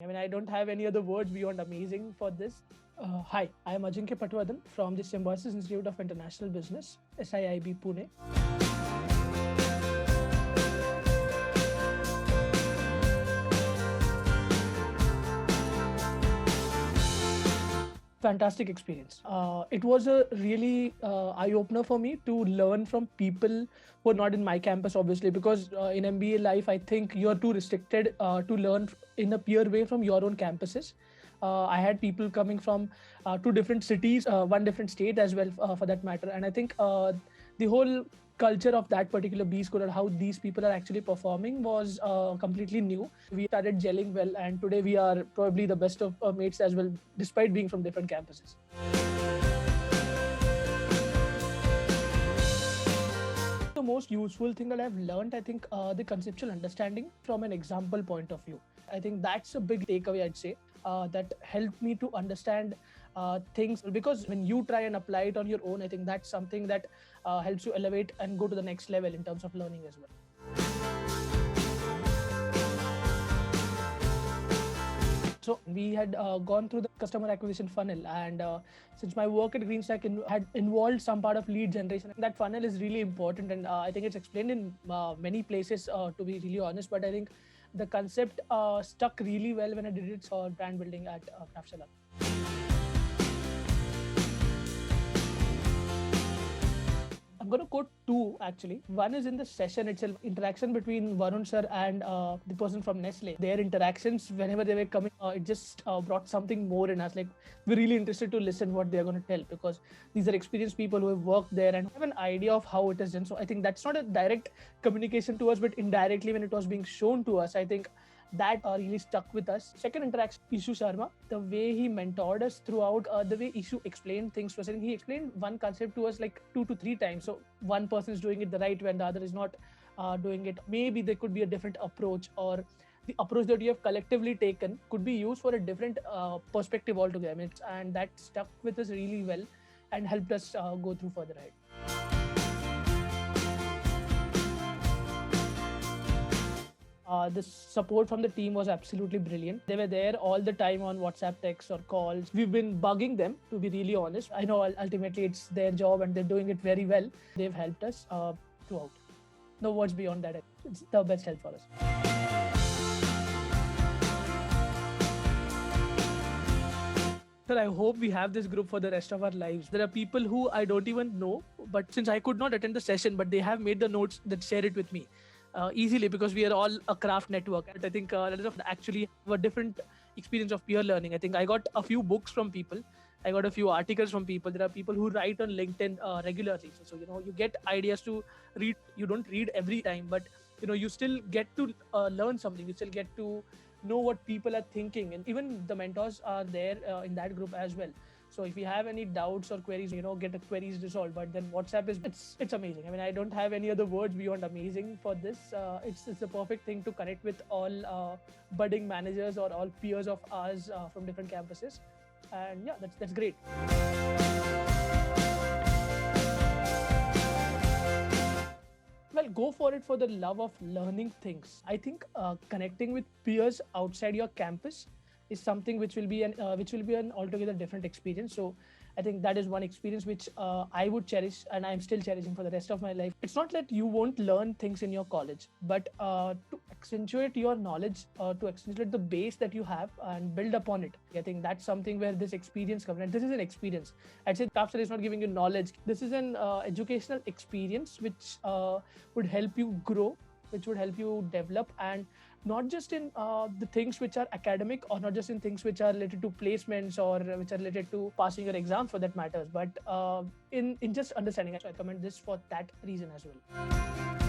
I don't have any other words beyond amazing for this. Hi, I am Ajinkya Patwardhan from the Symbiosis Institute of International Business, SIIB Pune. Fantastic experience. It was a really eye opener for me to learn from people who are not in my campus, obviously, because in MBA life, I think you're too restricted to learn in a peer way from your own campuses. I had people coming from two different cities, one different state as well, for that matter. And I think the whole culture of that particular B school or how these people are actually performing was completely new. We started gelling well, and today we are probably the best of mates as well, despite being from different campuses. The most useful thing that I've learned, I think, the conceptual understanding from an example point of view. I think that's a big takeaway, I'd say, that helped me to understand things, because when you try and apply it on your own, I think that's something that helps you elevate and go to the next level in terms of learning as well. So we had gone through the customer acquisition funnel, and since my work at GreenStack had involved some part of lead generation, that funnel is really important, and I think it's explained in many places, to be really honest. But I think the concept stuck really well when I did it for brand building at Craftshella. I'm going to quote two actually. One is in the session itself, interaction between Varun sir and the person from Nestle. Their interactions, whenever they were coming, it just brought something more in us. Like, we're really interested to listen what they're going to tell, because these are experienced people who have worked there and have an idea of how it is done. So I think that's not a direct communication to us, but indirectly when it was being shown to us, I think that really stuck with us. Second interaction, Ishu Sharma, the way he mentored us throughout, the way Ishu explained things to us. And he explained one concept to us like 2 to 3 times. So one person is doing it the right way and the other is not doing it. Maybe there could be a different approach, or the approach that you have collectively taken could be used for a different perspective altogether. And that stuck with us really well and helped us go through further ahead. The support from the team was absolutely brilliant. They were there all the time on WhatsApp texts or calls. We've been bugging them, to be really honest. I know ultimately it's their job and they're doing it very well. They've helped us throughout. No words beyond that. It's the best help for us. Sir, I hope we have this group for the rest of our lives. There are people who I don't even know, but since I could not attend the session, but they have made the notes that share it with me. Easily, because we are all a craft network. And I think let us actually have a different experience of peer learning. I think I got a few books from people. I got a few articles from people. There are people who write on LinkedIn regularly. So, you get ideas to read. You don't read every time, but, you still get to learn something. You still get to know what people are thinking. And even the mentors are there in that group as well. So if you have any doubts or queries, get the queries resolved. But then WhatsApp it's amazing. I don't have any other words beyond amazing for this. It's the perfect thing to connect with all budding managers or all peers of ours from different campuses. And yeah, that's great. Well, go for it for the love of learning things. I think connecting with peers outside your campus is something which will be an altogether different experience. So I think that is one experience which I would cherish, and I'm still cherishing for the rest of my life. It's not that you won't learn things in your college, but to accentuate your knowledge, to accentuate the base that you have and build upon it. I think that's something where this experience comes. And this is an experience. I'd say Capstone is not giving you knowledge. This is an educational experience which would help you grow, which would help you develop, and not just in the things which are academic, or not just in things which are related to placements or which are related to passing your exam for that matters, but in just understanding. So I recommend this for that reason as well.